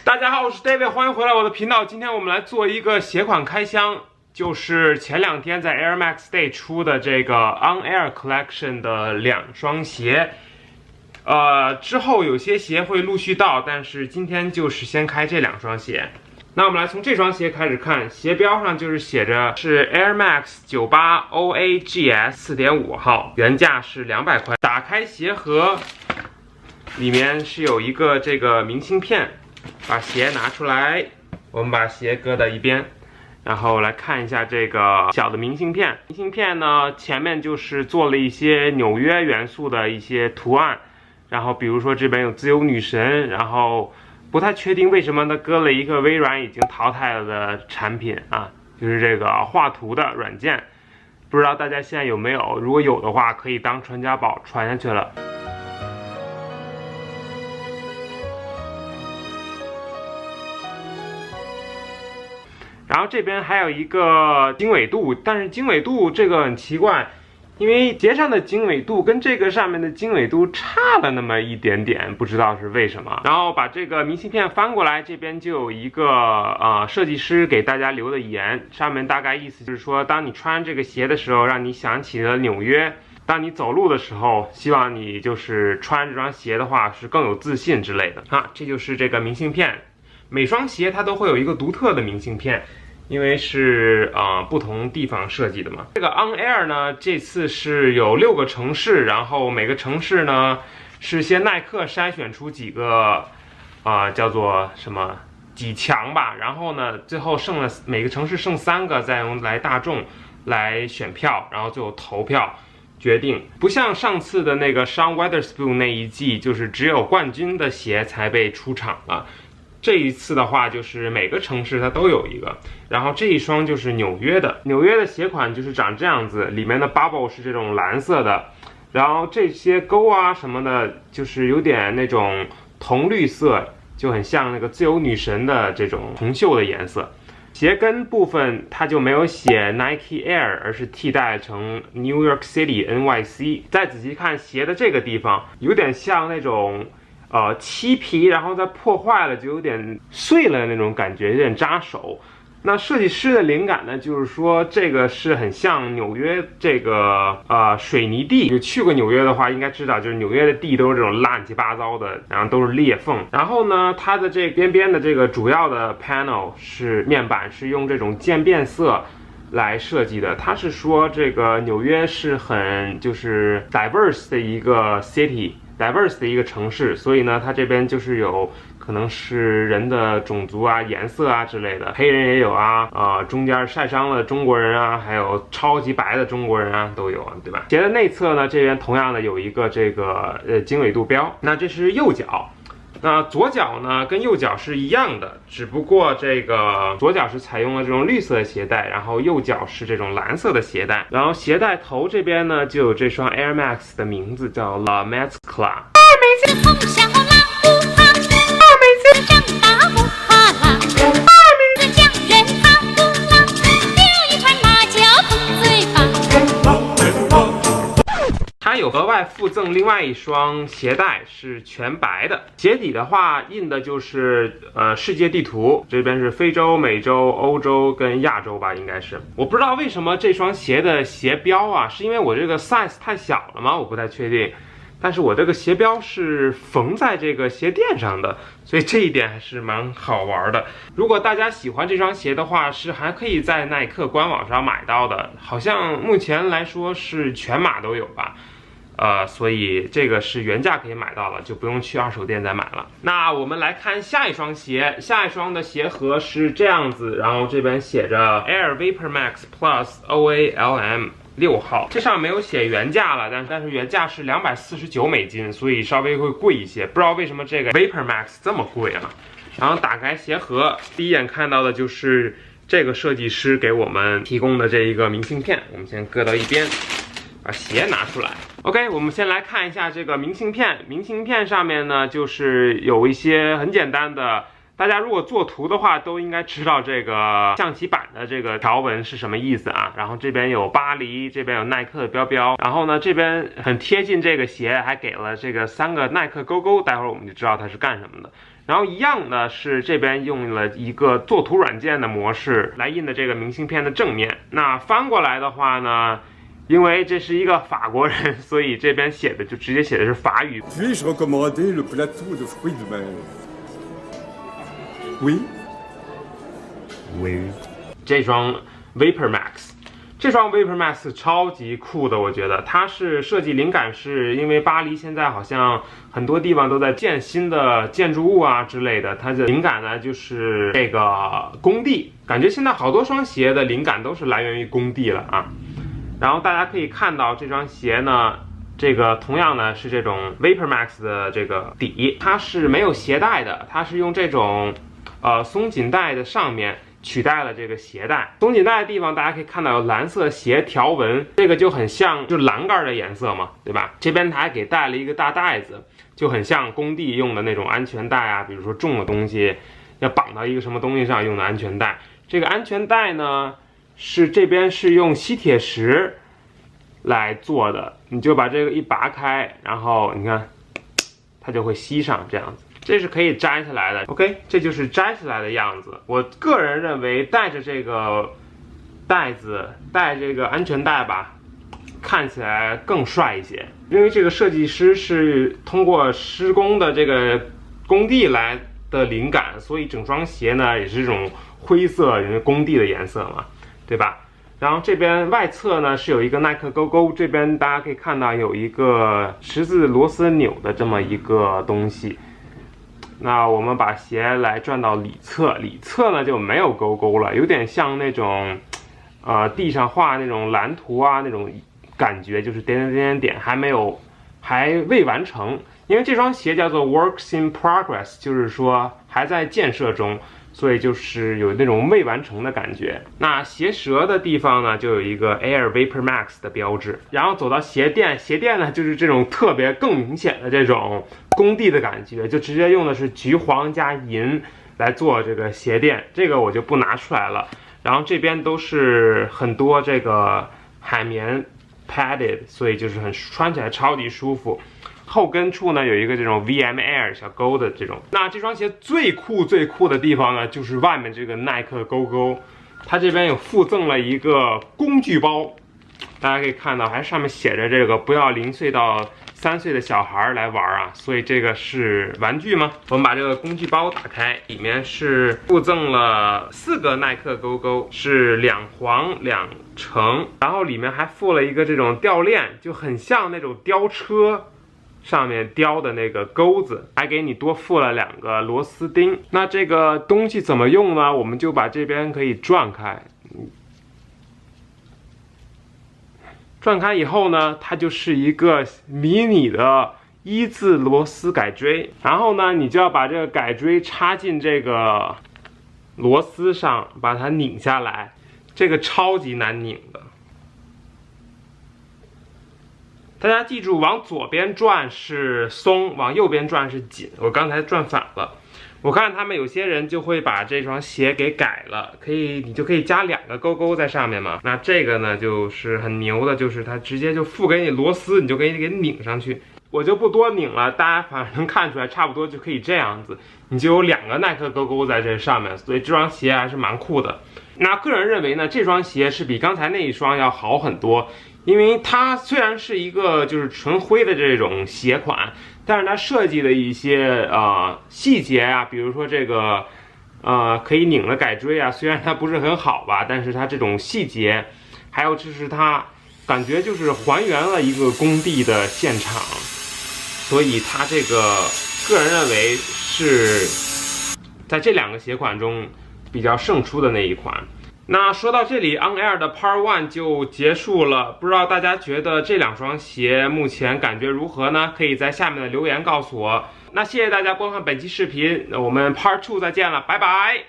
大家好，我是 David， 欢迎回来我的频道。今天我们来做一个鞋款开箱，就是前2天在 Air Max Day 出的这个 On Air Collection 的2双鞋。之后有些鞋会陆续到，但是今天就是先开这2双鞋。那我们来从这双鞋开始看，鞋标上就是写着是 Air Max 98 OAGS 4.5号，原价是200块。打开鞋盒，里面是有一个这个明信片。把鞋拿出来，我们把鞋搁到一边，然后来看一下这个小的明信片。明信片呢，前面就是做了一些纽约元素的一些图案，然后比如说这边有自由女神，然后不太确定为什么呢，搁了一个微软已经淘汰了的产品啊，就是这个画图的软件，不知道大家现在有没有？如果有的话，可以当传家宝传下去了。然后这边还有一个经纬度，但是经纬度这个很奇怪，因为鞋上的经纬度跟这个上面的经纬度差了那么一点点，不知道是为什么。然后把这个明信片翻过来，这边就有一个设计师给大家留的言，上面大概意思就是说，当你穿这个鞋的时候，让你想起了纽约。当你走路的时候，希望你就是穿这双鞋的话是更有自信之类的啊。这就是这个明信片。每双鞋它都会有一个独特的明信片，因为是不同地方设计的嘛。这个 On Air 呢，这次是有6个城市，然后每个城市呢是先耐克筛选出几个叫做什么几强吧，然后呢最后剩了每个城市剩3个，再用来大众来选票，然后最后投票决定。不像上次的那个 Sean Weatherspoon 那一季，就是只有冠军的鞋才被出场了。这一次的话，就是每个城市它都有一个，然后这一双就是纽约的。纽约的鞋款就是长这样子，里面的 bubble 是这种蓝色的，然后这些勾啊什么的，就是有点那种铜绿色，就很像那个自由女神的这种红袖的颜色。鞋跟部分它就没有写 Nike Air， 而是替代成 New York City NYC。再仔细看鞋的这个地方，有点像那种漆皮，然后再破坏了，就有点碎了那种感觉，有点扎手。那设计师的灵感呢，就是说这个是很像纽约这个水泥地。有去过纽约的话，应该知道，就是纽约的地都是这种乱七八糟的，然后都是裂缝。然后呢，它的这边边的这个主要的 panel 是面板是用这种渐变色来设计的。它是说这个纽约是很就是 diverse 的一个 city。diverse 的一个城市，所以呢，它这边就是有可能是人的种族啊、颜色啊之类的，黑人也有啊，中间晒伤了中国人啊，还有超级白的中国人啊都有啊，对吧？鞋的内侧呢，这边同样的有一个这个经纬度标，那这是右脚。那左脚呢跟右脚是一样的，只不过这个左脚是采用了这种绿色的鞋带，然后右脚是这种蓝色的鞋带。然后鞋带头这边呢就有这双 Air Max 的名字叫 La Mezcla。每次从小老不怕，每次长大不怕辣，每次将人怕不辣，有一串辣椒碰嘴巴。它有额外附赠另外一双鞋带，是全白的。鞋底的话印的就是世界地图，这边是非洲、美洲、欧洲跟亚洲吧，应该是。我不知道为什么这双鞋的鞋标啊，是因为我这个 size 太小了吗？我不太确定。但是我这个鞋标是缝在这个鞋垫上的，所以这一点还是蛮好玩的。如果大家喜欢这双鞋的话，是还可以在耐克官网上买到的，好像目前来说是全码都有吧。所以这个是原价可以买到了，就不用去二手店再买了。那我们来看下一双鞋，下一双的鞋盒是这样子，然后这边写着 Air Vapor Max Plus OALM 6号，这上没有写原价了，但是原价是249美金，所以稍微会贵一些。不知道为什么这个 Vapor Max 这么贵啊？然后打开鞋盒，第一眼看到的就是这个设计师给我们提供的这一个明信片，我们先搁到一边。把鞋拿出来 ，OK， 我们先来看一下这个明信片。明信片上面呢，就是有一些很简单的，大家如果做图的话，都应该知道这个象棋板的这个条纹是什么意思啊。然后这边有巴黎，这边有耐克的标标，然后呢，这边很贴近这个鞋，还给了这个3个耐克勾勾，待会儿我们就知道它是干什么的。然后一样的是这边用了一个作图软件的模式来印的这个明信片的正面。那翻过来的话呢，因为这是一个法国人，所以这边写的就直接写的是法语。Puis-je recommander le plateau de fruits de mer? Oui. Oui. 这双 Vapor Max。这双 Vapor Max 超级酷的，我觉得它是设计灵感是因为巴黎现在好像很多地方都在建新的建筑物啊之类的，它的灵感呢就是这个工地，感觉现在好多双鞋的灵感都是来源于工地了啊。然后大家可以看到这双鞋呢，这个同样呢是这种 Vapor Max 的这个底，它是没有鞋带的，它是用这种松紧带的上面取代了这个鞋带。松紧带的地方大家可以看到有蓝色斜条纹，这个就很像就栏杆的颜色嘛，对吧？这边它还给带了一个大带子，就很像工地用的那种安全带啊，比如说重的东西要绑到一个什么东西上用的安全带。这个安全带呢是这边是用吸铁石来做的，你就把这个一拔开，然后你看它就会吸上这样子。这是可以摘下来的 ，OK， 这就是摘下来的样子。我个人认为带着这个带子，带这个安全带吧，看起来更帅一些。因为这个设计师是通过施工的这个工地来的灵感，所以整双鞋呢也是这种灰色，因为工地的颜色嘛，对吧？然后这边外侧呢是有一个耐克勾勾，这边大家可以看到有一个十字螺丝钮的这么一个东西。那我们把鞋来转到里侧，里侧呢就没有勾勾了，有点像那种，地上画那种蓝图啊那种感觉，就是点点点点点，还未完成。因为这双鞋叫做 Works in Progress， 就是说还在建设中，所以就是有那种未完成的感觉。那鞋舌的地方呢，就有一个 Air Vapor Max 的标志。然后走到鞋垫，鞋垫呢就是这种特别更明显的这种工地的感觉，就直接用的是橘黄加银来做这个鞋垫，这个我就不拿出来了。然后这边都是很多这个海绵 padded， 所以就是穿起来超级舒服。后跟处呢有一个这种 VM Air 小勾的这种。那这双鞋最酷的地方呢，就是外面这个耐克勾勾，它这边有附赠了一个工具包，大家可以看到，还上面写着这个不要0岁到3岁的小孩来玩啊，所以这个是玩具吗？我们把这个工具包打开，里面是附赠了4个耐克勾勾，是2黄2橙，然后里面还附了一个这种吊链，就很像那种吊车上面雕的那个钩子，还给你多附了2个螺丝钉。那这个东西怎么用呢？我们就把这边可以转开，转开以后呢，它就是一个迷你的1字螺丝改锥，然后呢，你就要把这个改锥插进这个螺丝上，把它拧下来，这个超级难拧的。大家记住，往左边转是松，往右边转是紧。我刚才转反了。我看他们有些人就会把这双鞋给改了，你就可以加2个勾勾在上面嘛。那这个呢就是很牛的，就是它直接就附给你螺丝，你就给拧上去。我就不多拧了，大家反正能看出来，差不多就可以这样子，你就有2个耐克勾勾在这上面，所以这双鞋还是蛮酷的。那个人认为呢，这双鞋是比刚才那一双要好很多。因为它虽然是一个就是纯灰的这种鞋款，但是它设计的一些细节啊，比如说这个可以拧的改锥啊，虽然它不是很好吧，但是它这种细节，还有就是它感觉就是还原了一个工地的现场，所以它这个人认为是在这2个鞋款中比较胜出的那一款。那说到这里 On Air 的 Part 1就结束了，不知道大家觉得这2双鞋目前感觉如何呢？可以在下面的留言告诉我。那谢谢大家观看本期视频，那我们 Part 2再见了，拜拜。